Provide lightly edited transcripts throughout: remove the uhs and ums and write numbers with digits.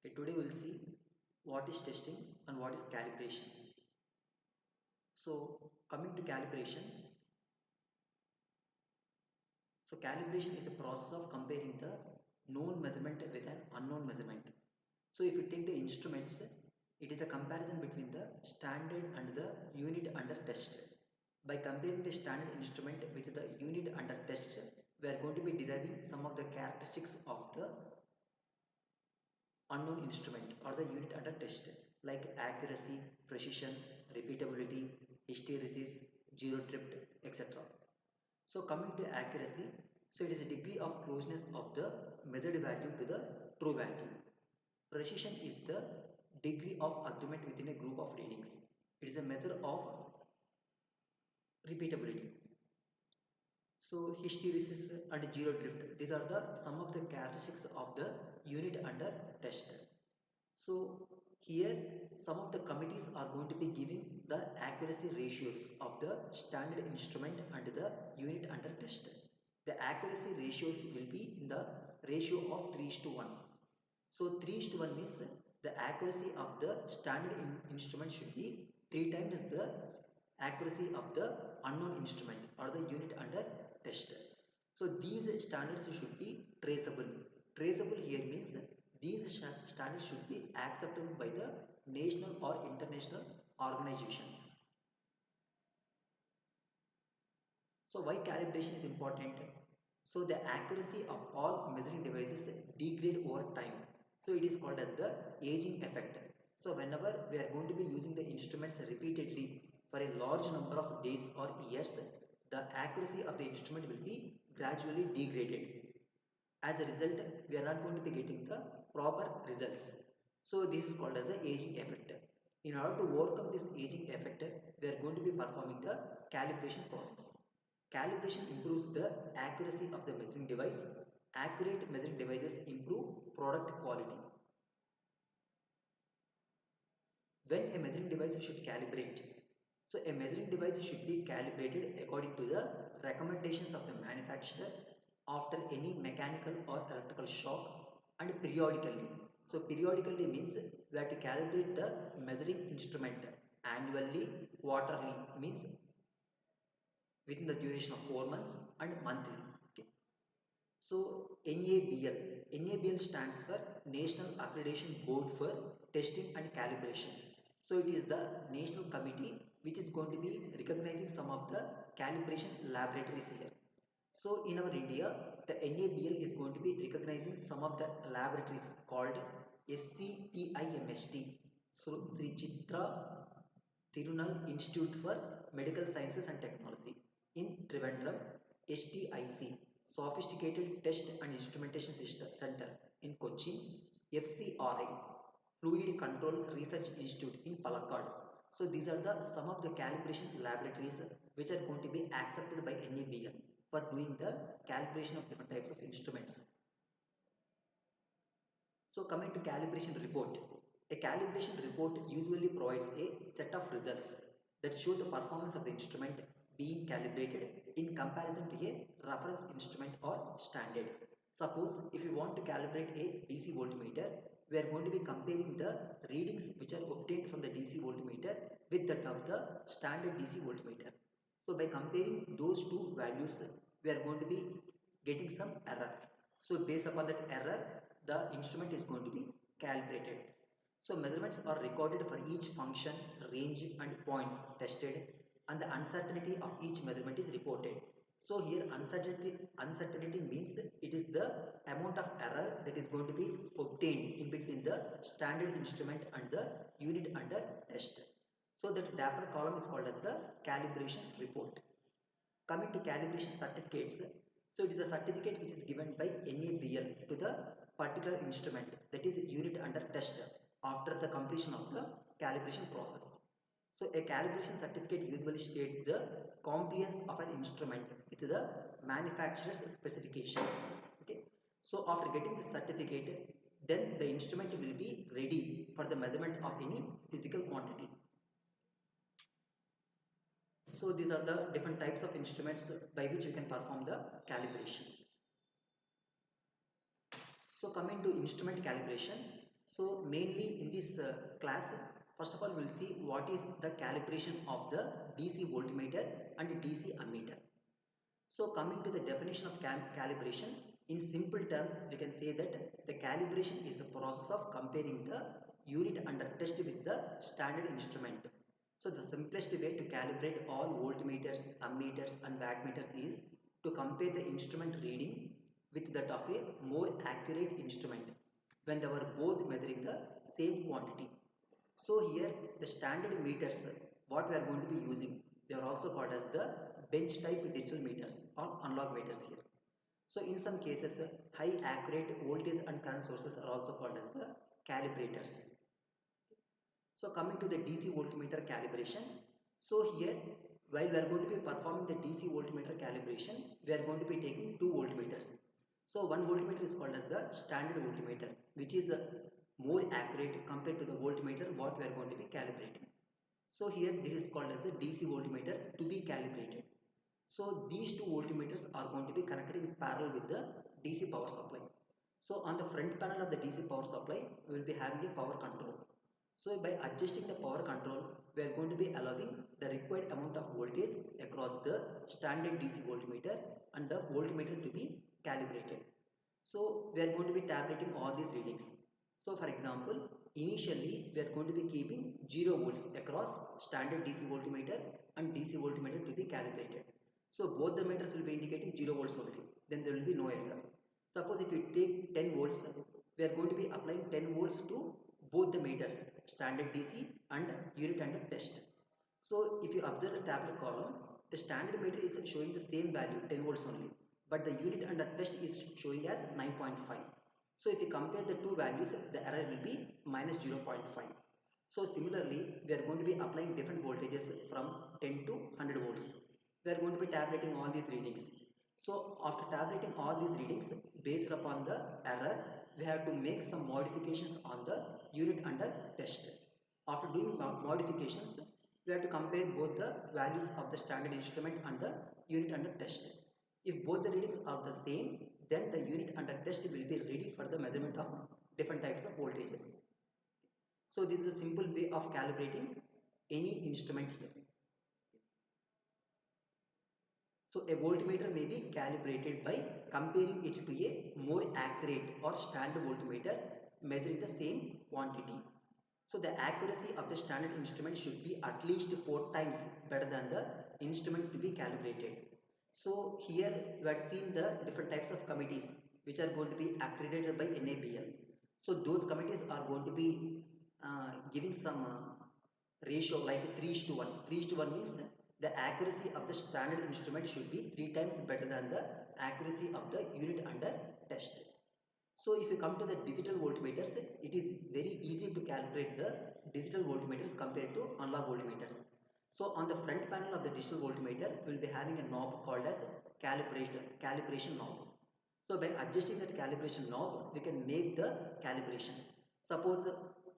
Okay, today we'll see what is testing and what is calibration. So coming to calibration, so calibration is a process of comparing the known measurement with an unknown measurement. So if you take the instruments, it is a comparison between the standard and the unit under test. By comparing the standard instrument with the unit under test, we are going to be deriving some of the characteristics of the unknown instrument or the unit under test, like accuracy, precision, repeatability, hysteresis, zero drift, etc. So coming to accuracy, so it is a degree of closeness of the measured value to the true value. Precision is the degree of agreement within a group of readings. It is a measure of repeatability. So hysteresis and zero drift, these are the some of the characteristics of the unit under test. So here some of the committees are going to be giving the accuracy ratios of the standard instrument and the unit under test. The accuracy ratios will be in the ratio of 3:1. So 3:1 means the accuracy of the standard instrument should be 3 times the accuracy of the unknown instrument or the unit under test. So these standards should be traceable. Traceable here means these standards should be accepted by the national or international organizations. So why calibration is important? So the accuracy of all measuring devices degrade over time. So it is called as the aging effect. So whenever we are going to be using the instruments repeatedly for a large number of days or years, the accuracy of the instrument will be gradually degraded. As a result, we are not going to be getting the proper results. So this is called as the aging effect. In order to overcome this aging effect, we are going to be performing the calibration process. Calibration improves the accuracy of the measuring device. Accurate measuring devices improve product quality. When a measuring device should calibrate, so a measuring device should be calibrated according to the recommendations of the manufacturer after any mechanical or electrical shock and periodically. So periodically means we have to calibrate the measuring instrument annually, quarterly means within the duration of 4 months, and monthly. Okay. So NABL stands for National Accreditation Board for Testing and Calibration. So it is the national committee which is going to be recognizing some of the calibration laboratories here. So in our India, the NABL is going to be recognizing some of the laboratories called SCPIMST, so Sri Chitra Tirunal Institute for Medical Sciences and Technology in Trivandrum, STIC, Sophisticated Test and Instrumentation System Center in Cochin, FCRI, Fluid Control Research Institute in Palakkad. So these are the some of the calibration laboratories which are going to be accepted by NABL for doing the calibration of different types of instruments. So coming to calibration report, a calibration report usually provides a set of results that show the performance of the instrument being calibrated in comparison to a reference instrument or standard. Suppose if you want to calibrate a DC voltmeter, we are going to be comparing the readings which are obtained from the DC voltmeter with that of the standard DC voltmeter. So by comparing those two values, we are going to be getting some error. So based upon that error, the instrument is going to be calibrated. So measurements are recorded for each function, range and points tested, and the uncertainty of each measurement is reported. So here uncertainty means it is the amount of error that is going to be obtained in between the standard instrument and the unit under test. So that dapper column is called as the calibration report. Coming to calibration certificates, so it is a certificate which is given by NABL to the particular instrument, that is unit under test, after the completion of the calibration process. So a calibration certificate usually states the compliance of an instrument with the manufacturer's specification. Okay. So after getting the certificate, then the instrument will be ready for the measurement of any physical quantity. So these are the different types of instruments by which you can perform the calibration. So coming to instrument calibration, So mainly in this class, first of all we will see what is the calibration of the DC voltmeter and DC ammeter. So coming to the definition of calibration, in simple terms we can say that the calibration is the process of comparing the unit under test with the standard instrument. So the simplest way to calibrate all voltmeters, ammeters and wattmeters is to compare the instrument reading with that of a more accurate instrument when they were both measuring the same quantity. So here the standard meters what we are going to be using, they are also called as the bench type digital meters or analog meters here. So in some cases high accurate voltage and current sources are also called as the calibrators. So coming to the DC voltmeter calibration. So here while we are going to be performing the DC voltmeter calibration, we are going to be taking two voltmeters. So one voltmeter is called as the standard voltmeter, which is more accurate compared to the voltmeter what we are going to be calibrating. So here this is called as the DC voltmeter to be calibrated. So these two voltmeters are going to be connected in parallel with the DC power supply. So on the front panel of the DC power supply, we will be having a power control. So by adjusting the power control, we are going to be allowing the required amount of voltage across the standard DC voltmeter and the voltmeter to be calibrated. So we are going to be tabulating all these readings. So for example, initially we are going to be keeping 0 volts across standard DC voltmeter and DC voltmeter to be calibrated. So both the meters will be indicating 0 volts only. Then there will be no error. Suppose if you take 10 volts, we are going to be applying 10 volts to both the meters, standard DC and unit under test. So if you observe the tablet column, the standard meter is showing the same value 10 volts only, but the unit under test is showing as 9.5. So if you compare the two values, the error will be minus 0.5. So similarly, we are going to be applying different voltages from 10 to 100 volts. We are going to be tabulating all these readings. So after tabulating all these readings, based upon the error, we have to make some modifications on the unit under test. After doing modifications, we have to compare both the values of the standard instrument and the unit under test. If both the readings are the same, then the unit under test will be ready for the measurement of different types of voltages. So this is a simple way of calibrating any instrument here. So a voltmeter may be calibrated by comparing it to a more accurate or standard voltmeter measuring the same quantity. So the accuracy of the standard instrument should be at least 4 times better than the instrument to be calibrated. So here we have seen the different types of committees which are going to be accredited by NABL. So those committees are going to be giving some ratio like 3:1. 3:1 means the accuracy of the standard instrument should be 3 times better than the accuracy of the unit under test. So if you come to the digital voltmeters, it is very easy to calibrate the digital voltmeters compared to analog voltmeters. So on the front panel of the digital voltmeter, we will be having a knob called as calibration knob. So by adjusting that calibration knob, we can make the calibration. Suppose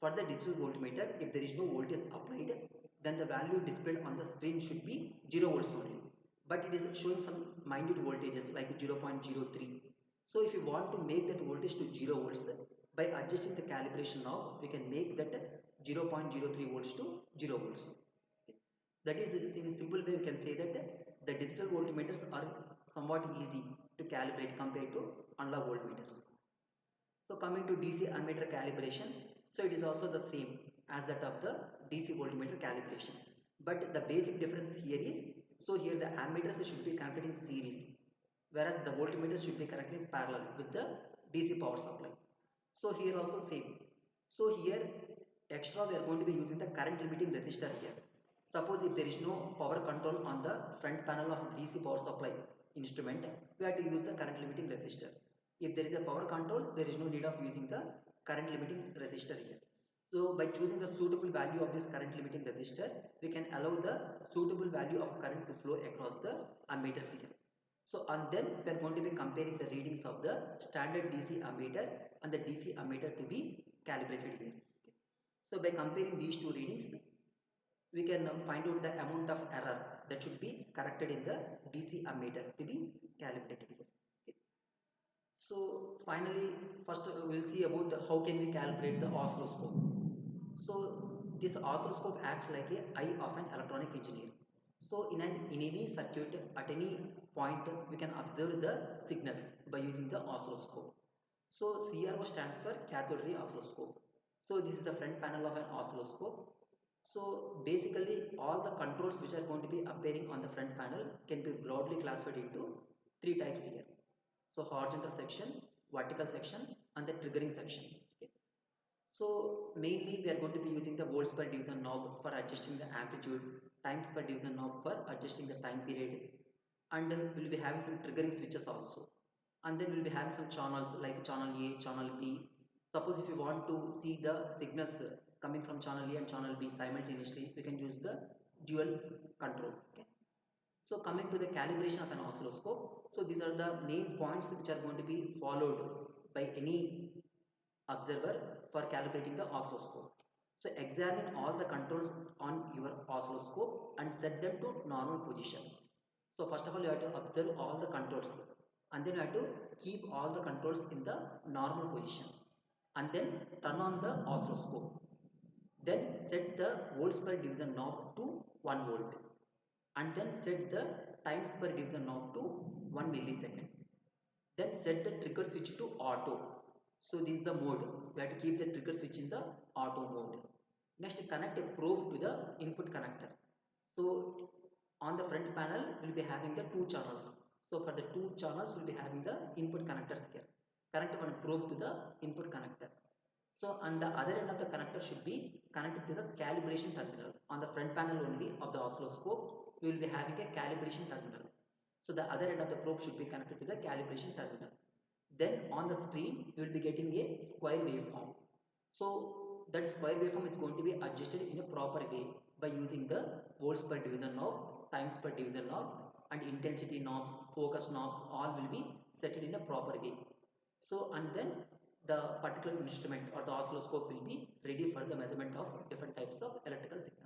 for the digital voltmeter, if there is no voltage applied, then the value displayed on the screen should be 0 volts only. But it is showing some minute voltages like 0.03. So if you want to make that voltage to 0 volts, by adjusting the calibration knob, we can make that 0.03 volts to 0 volts. That is, in simple way, we can say that the digital voltmeters are somewhat easy to calibrate compared to analog voltmeters. So coming to DC ammeter calibration, so it is also the same as that of the DC voltmeter calibration. But the basic difference here is, so here the ammeters should be connected in series, whereas the voltmeters should be connected in parallel with the DC power supply. So here also same. So here extra we are going to be using the current limiting resistor here. Suppose if there is no power control on the front panel of DC power supply instrument, we have to use the current limiting resistor. If there is a power control, there is no need of using the current limiting resistor here. So by choosing the suitable value of this current limiting resistor, we can allow the suitable value of current to flow across the ammeters here. So and then we are going to be comparing the readings of the standard DC ammeter and the DC ammeter to be calibrated here. So by comparing these two readings, we can find out the amount of error that should be corrected in the DC ammeter to be calibrated here. Okay. So finally, first we'll see about how can we calibrate the oscilloscope. So this oscilloscope acts like a eye of an electronic engineer. So in any circuit at any point we can observe the signals by using the oscilloscope. So CRO stands for cathode ray oscilloscope. So this is the front panel of an oscilloscope. So basically all the controls which are going to be appearing on the front panel can be broadly classified into three types here. So horizontal section, vertical section and the triggering section. Okay. So mainly we are going to be using the volts per division knob for adjusting the amplitude, times per division knob for adjusting the time period, and we will be having some triggering switches also. And then we will be having some channels like channel A, channel B. Suppose if you want to see the signals coming from channel A and channel B simultaneously, we can use the dual control. Okay. So coming to the calibration of an oscilloscope, so these are the main points which are going to be followed by any observer for calibrating the oscilloscope. So examine all the controls on your oscilloscope and set them to normal position. So first of all you have to observe all the controls and then you have to keep all the controls in the normal position and then turn on the oscilloscope. Then set the volts per division knob to 1 volt and then set the times per division knob to 1 millisecond. Then set the trigger switch to auto. So this is the mode. We have to keep the trigger switch in the auto mode. Next connect a probe to the input connector. So on the front panel we will be having the two channels. So for the two channels we will be having the input connectors here. Connect one probe to the input connector. So on the other end of the connector should be connected to the calibration terminal. On the front panel only of the oscilloscope we will be having a calibration terminal. So the other end of the probe should be connected to the calibration terminal. Then on the screen you will be getting a square waveform. So that square waveform is going to be adjusted in a proper way by using the volts per division knob, times per division knob and intensity knobs, focus knobs all will be set in a proper way. So and then the particular instrument or the oscilloscope will be ready for the measurement of different types of electrical signals.